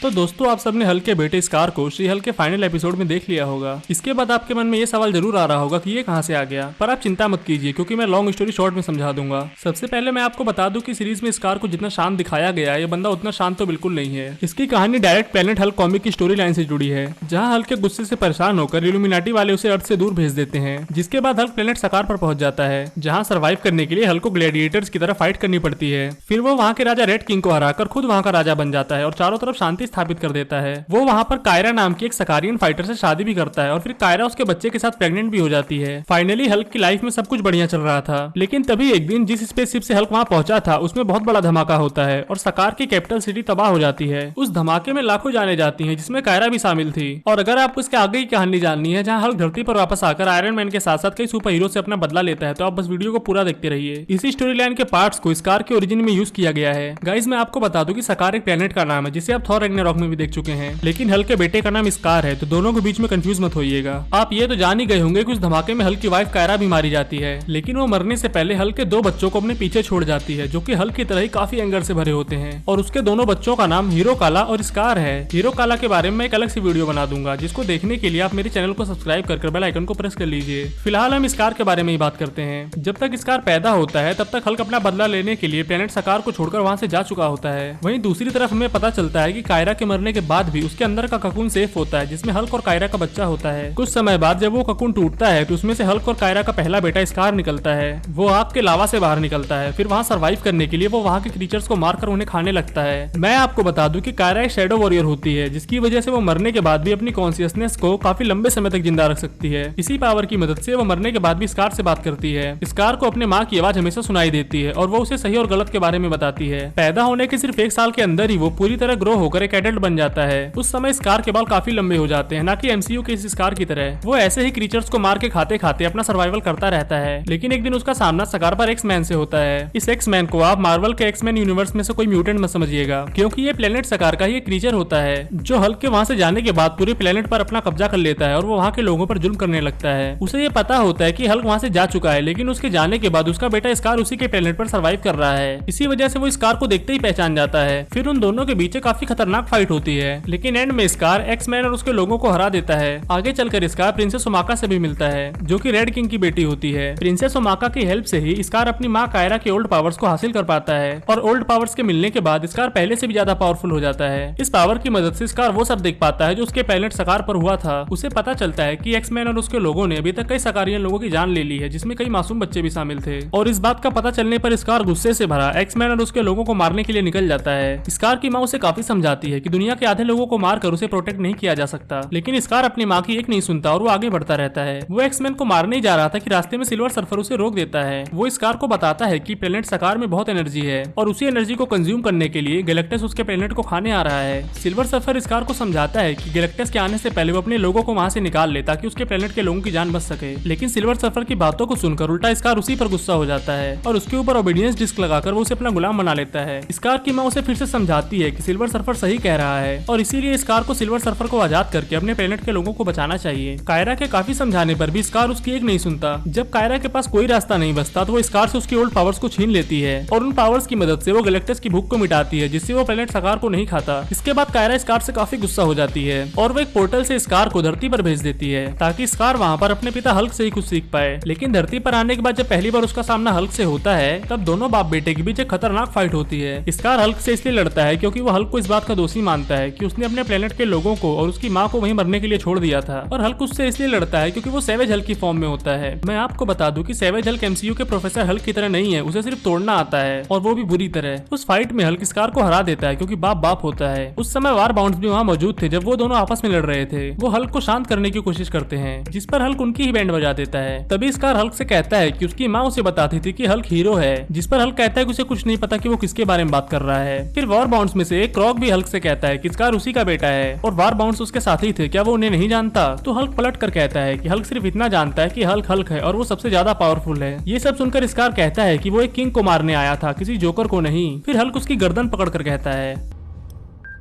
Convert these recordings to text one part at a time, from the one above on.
तो दोस्तों आप सबने हल्क के बेटे स्कार को श्री हल्क के फाइनल एपिसोड में देख लिया होगा। इसके बाद आपके मन में ये सवाल जरूर आ रहा होगा कि ये कहां से आ गया, पर आप चिंता मत कीजिए क्योंकि मैं लॉन्ग स्टोरी शॉर्ट में समझा दूंगा। सबसे पहले मैं आपको बता दूं कि सीरीज में स्कार को जितना शांत दिखाया गया है, ये बंदा उतना शांत तो बिल्कुल नहीं है। इसकी कहानी डायरेक्ट प्लेनेट हल्क कॉमिक की स्टोरी लाइन से जुड़ी है, जहाँ हल्क के गुस्से से परेशान होकर इल्यूमिनाटी वाले उसे अर्थ से दूर भेज देते हैं। जिसके बाद हल्क प्लेनेट सकार पर पहुंच जाता है, जहाँ सर्वाइव करने के लिए हल्क को ग्लैडिएटर्स की तरह फाइट करनी पड़ती है। फिर वो वहाँ के राजा रेड किंग को हराकर खुद वहाँ का राजा बन जाता है और चारों तरफ शांति स्थापित कर देता है। वो वहाँ पर कायरा नाम की एक सकारियन फाइटर से शादी भी करता है और फिर कायरा उसके बच्चे के साथ प्रेग्नेंट भी हो जाती है। फाइनली हल्क की लाइफ में सब कुछ बढ़िया चल रहा था, लेकिन तभी एक दिन जिस स्पेसशिप से हल्क वहाँ पहुंचा था उसमें बहुत बड़ा धमाका होता है और सकार की कैपिटल सिटी तबाह हो जाती है। उस धमाके में लाखों जाने जाती हैं, जिसमें कायरा भी शामिल थी। और अगर आपको इसके आगे की कहानी जाननी है, जहाँ हल्क धरती पर वापस आकर आयरन मैन के साथ साथ कई सुपर हीरो से अपना बदला लेता है, तो आप बस वीडियो को पूरा देखते रहिए। इसी स्टोरी लाइन के पार्ट्स को स्कार के ओरिजिन में यूज किया गया है। गाइस मैं आपको बता दूं कि सकार एक प्लेनेट का नाम है, जिसे आप थॉर रैग्नारॉक में भी देख चुके हैं, लेकिन हल्क के बेटे का नाम स्कार है, तो दोनों के बीच में कंफ्यूज मत होइएगा। आप ये तो जान ही गए होंगे कि उस धमाके में हल्क की वाइफ कायरा भी मारी जाती है, लेकिन वो मरने से पहले हल्क के 2 बच्चों को अपने पीछे छोड़ जाती है, जो कि हल्क की तरह ही काफी एंगर से भरे होते हैं। और उसके दोनों बच्चों का नाम हीरो काला और स्कार है। हीरो काला के बारे में एक अलग सी वीडियो बना दूंगा, जिसको देखने के लिए आप मेरे चैनल को सब्सक्राइब कर बेल आइकन को प्रेस कर लीजिए। फिलहाल हम स्कार के बारे में ही बात करते हैं। जब तक स्कार पैदा होता है तब तक हल्क अपना बदला लेने के लिए प्लेनेट सकार को छोड़कर वहाँ से जा चुका होता है। वहीं दूसरी तरफ हमें पता चलता है कि कायरा के मरने के बाद भी उसके अंदर का ककून सेफ होता है, जिसमें हल्क और कायरा का बच्चा होता है। कुछ समय बाद जब वो ककून टूटता है तो उसमें से हल्क और कायरा का पहला बेटा स्कार निकलता है। वो आग के लावा से बाहर निकलता है। फिर वहाँ सर्वाइव करने के लिए वो वहाँ के क्रीचर्स को मारकर उन्हें खाने लगता है। मैं आपको बता दूं कि कायरा एक शैडो वॉरियर होती है, जिसकी वजह से वो मरने के बाद भी अपनी कॉन्शियसनेस को काफी लंबे समय तक जिंदा रख सकती है। इसी पावर की मदद से वो मरने के बाद भी स्कार से बात करती है। स्कार को अपने माँ की आवाज हमेशा सुनाई देती है और वो उसे सही और गलत के बारे में बताती है। पैदा होने के सिर्फ 1 साल के अंदर ही वो पूरी तरह ग्रो होकर एक एडल्ट बन जाता है। उस समय स्कार के बाल काफी लंबे हो जाते हैं, ना कि एमसीयू के इस स्कार की तरह। वो ऐसे ही क्रीचर्स को मार के खाते खाते अपना सर्वाइवल करता रहता है। लेकिन एक दिन उसका सामना सकार पर एक्स मैन से होता है। इस एक्स मैन को आप मार्वल के एक्स मैन यूनिवर्स में से कोई म्यूटेंट मत समझिएगा, क्योंकि ये प्लेनेट सकार का ही एक क्रीचर होता है, जो हल्क के वहाँ से जाने के बाद पूरे प्लेनेट पर अपना कब्जा कर लेता है और वो वहाँ के लोगों पर जुल्म करने लगता है। उसे ये पता होता है कि हल्क वहाँ से जा चुका है, लेकिन उसके जाने के बाद उसका बेटा स्कार उसी के प्लेनेट पर सर्वाइव कर रहा है। इसी वजह से वो स्कार को देखते ही पहचान जाता है। फिर उन दोनों के बीच काफी खतरनाक फाइट होती है, लेकिन एंड में स्कार एक्स मैन और उसके लोगों को हरा देता है। आगे चलकर स्कार प्रिंसेस ओमाका से भी मिलता है, जो कि रेड किंग की बेटी होती है। प्रिंसेस ओमाका की हेल्प से ही स्कार अपनी माँ कायरा के ओल्ड पावर्स को हासिल कर पाता है, और ओल्ड पावर्स के मिलने के बाद स्कार पहले से भी ज्यादा पावरफुल हो जाता है। इस पावर की मदद से स्कार वो सब देख पाता है जो उसके प्लेनेट सकार पर हुआ था। उसे पता चलता है कि एक्स मैन और उसके लोगों ने अभी तक कई सकारियन लोगों की जान ले ली है, जिसमें कई मासूम बच्चे भी शामिल थे। और इस बात का पता चलने पर स्कार गुस्से से भरा एक्स मैन और उसके लोगों को मारने के लिए निकल जाता है। स्कार की माँ उसे काफी समझाती है कि दुनिया के आधे लोगों को मारकर उसे प्रोटेक्ट नहीं किया जा सकता, लेकिन स्कार अपनी माँ की एक नहीं सुनता और वो आगे बढ़ता रहता है। वो एक्स मैन को मारने ही जा रहा था कि रास्ते में सिल्वर सर्फर उसे रोक देता है। वो स्कार को बताता है कि प्लेनेट सकार में बहुत एनर्जी है और उसी एनर्जी को कंज्यूम करने के लिए गैलेक्टस उसके प्लेनेट को खाने आ रहा है। सिल्वर सर्फर स्कार को समझाता है कि गैलेक्टस के आने से पहले वो अपने लोगों को वहाँ से निकाल ले, ताकि उसके प्लेनेट के लोगों की जान बच सके। लेकिन सिल्वर सर्फर की बातों को सुनकर उल्टा स्कार उसी पर गुस्सा हो जाता है और उसके ऊपर ओबीडियंस डिस्क लगाकर वो उसे अपना गुलाम बना लेता है। स्कार की माँ उसे फिर से समझाती है कि सिल्वर सर्फर सही कह रहा है और इसीलिए स्कार को सिल्वर सर्फर को आजाद करके अपने प्लेनेट के लोगों को बचाना चाहिए। कायरा के काफी समझाने पर भी स्कार उसकी एक नहीं सुनता। जब कायरा के पास कोई रास्ता नहीं बचता तो वो स्कार से उसकी ओल्ड पावर्स को छीन लेती है और उन पावर्स की मदद से वो गैलेक्टस की भूख को मिटाती है, जिससे वो प्लेनेट सकार को नहीं खाता। इसके बाद कायरा स्कार से काफी गुस्सा हो जाती है और वो एक पोर्टल से स्कार को धरती पर भेज देती है, ताकि स्कार वहाँ पर अपने पिता हल्क से ही कुछ सीख पाए। लेकिन धरती पर आने के बाद जब पहली बार उसका सामना हल्क से होता है, तब दोनों बाप बेटे के बीच एक खतरनाक फाइट होती है। स्कार हल्क से इसलिए लड़ता है क्योंकि वो हल्क को इस बात का दोषी मानता है कि उसने अपने प्लेनेट के लोगों को और उसकी माँ को वहीं मरने के लिए छोड़ दिया था, और हल्क उससे इसलिए लड़ता है क्योंकि वो सैवेज हल्क की फॉर्म में होता है। मैं आपको बता दूं कि सैवेज हल्क एमसीयू के प्रोफेसर हल्क की तरह नहीं है, उसे सिर्फ तोड़ना आता है और वो भी बुरी तरह। उस फाइट में हल्क स्कार को हरा देता है क्योंकि बाप बाप होता है। उस समय वार बाउंड्स भी वहाँ मौजूद थे जब वो दोनों आपस में लड़ रहे थे। वो हल्क को शांत करने की कोशिश करते हैं, जिस पर हल्क उनकी ही बैंड बजा देता है। तभी स्कार हल्क से कहता है कि उसकी माँ उसे बताती थी कि हल्क हीरो है, जिस पर हल्क कहता है कि उसे कुछ नहीं पता कि वो किसके बारे में बात कर रहा है। फिर वार बाउंड्स में से एक क्रॉक भी हल्क से कहता है कि स्कार उसी का बेटा है और वार बाउंड्स उसके साथी थे, क्या वो उन्हें नहीं जानता? तो हल्क पलट कर कहता है कि हल्क सिर्फ इतना जानता है कि हल्क हल्क है और वो सबसे ज्यादा पावरफुल है। ये सब सुनकर स्कार कहता है कि वो एक किंग को मारने आया था, किसी जोकर को नहीं। फिर हल्क उसकी गर्दन पकड़ कर कहता है,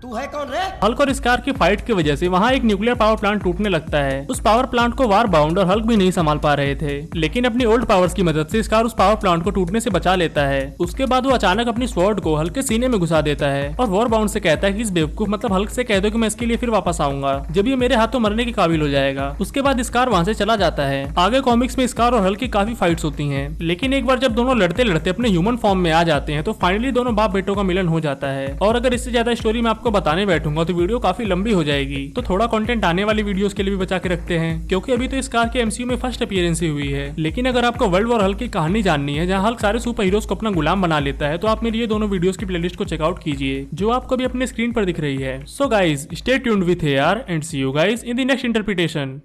तू है कौन रे? हल्क और स्कार की फाइट की वजह से वहाँ एक न्यूक्लियर पावर प्लांट टूटने लगता है। उस पावर प्लांट को वार बाउंड और हल्क भी नहीं संभाल पा रहे थे, लेकिन अपनी ओल्ड पावर्स की मदद से स्कार उस पावर प्लांट को टूटने से बचा लेता है। उसके बाद वो अचानक अपनी स्वॉर्ड को हल्क के सीने में घुसा देता है और वार बाउंड से कहता है कि इस बेवकूफ मतलब हल्क से कह दो कि मैं इसके लिए फिर वापस आऊंगा जब ये मेरे हाथों मरने के काबिल हो जाएगा। उसके बाद स्कार वहाँ से चला जाता है। आगे कॉमिक्स में स्कार और हल्क की काफी फाइट्स होती हैं, लेकिन एक बार जब दोनों लड़ते लड़ते अपने ह्यूमन फॉर्म में आ जाते हैं तो फाइनली दोनों बाप बेटों का मिलन हो जाता है। और अगर इससे ज्यादा स्टोरी मैं आपको बताने बैठूंगा तो वीडियो काफी लंबी हो जाएगी, तो थोड़ा कंटेंट आने वाली वीडियोस के लिए भी बचा के रखते हैं, क्योंकि अभी तो स्कार के एमसीयू में फर्स्ट अपीयरेंस ही हुई है। लेकिन अगर आपको वर्ल्ड वॉर हल्क की कहानी जाननी है जहां हल्क सारे सुपर हीरोज को अपना गुलाम बना लेता है, तो आप मेरी ये दोनों वीडियोस की प्लेलिस्ट को चेकआउट कीजिए जो आपको भी अपने स्क्रीन पर दिख रही है। So guys stay tuned with AR and see you guys in the next interpretation.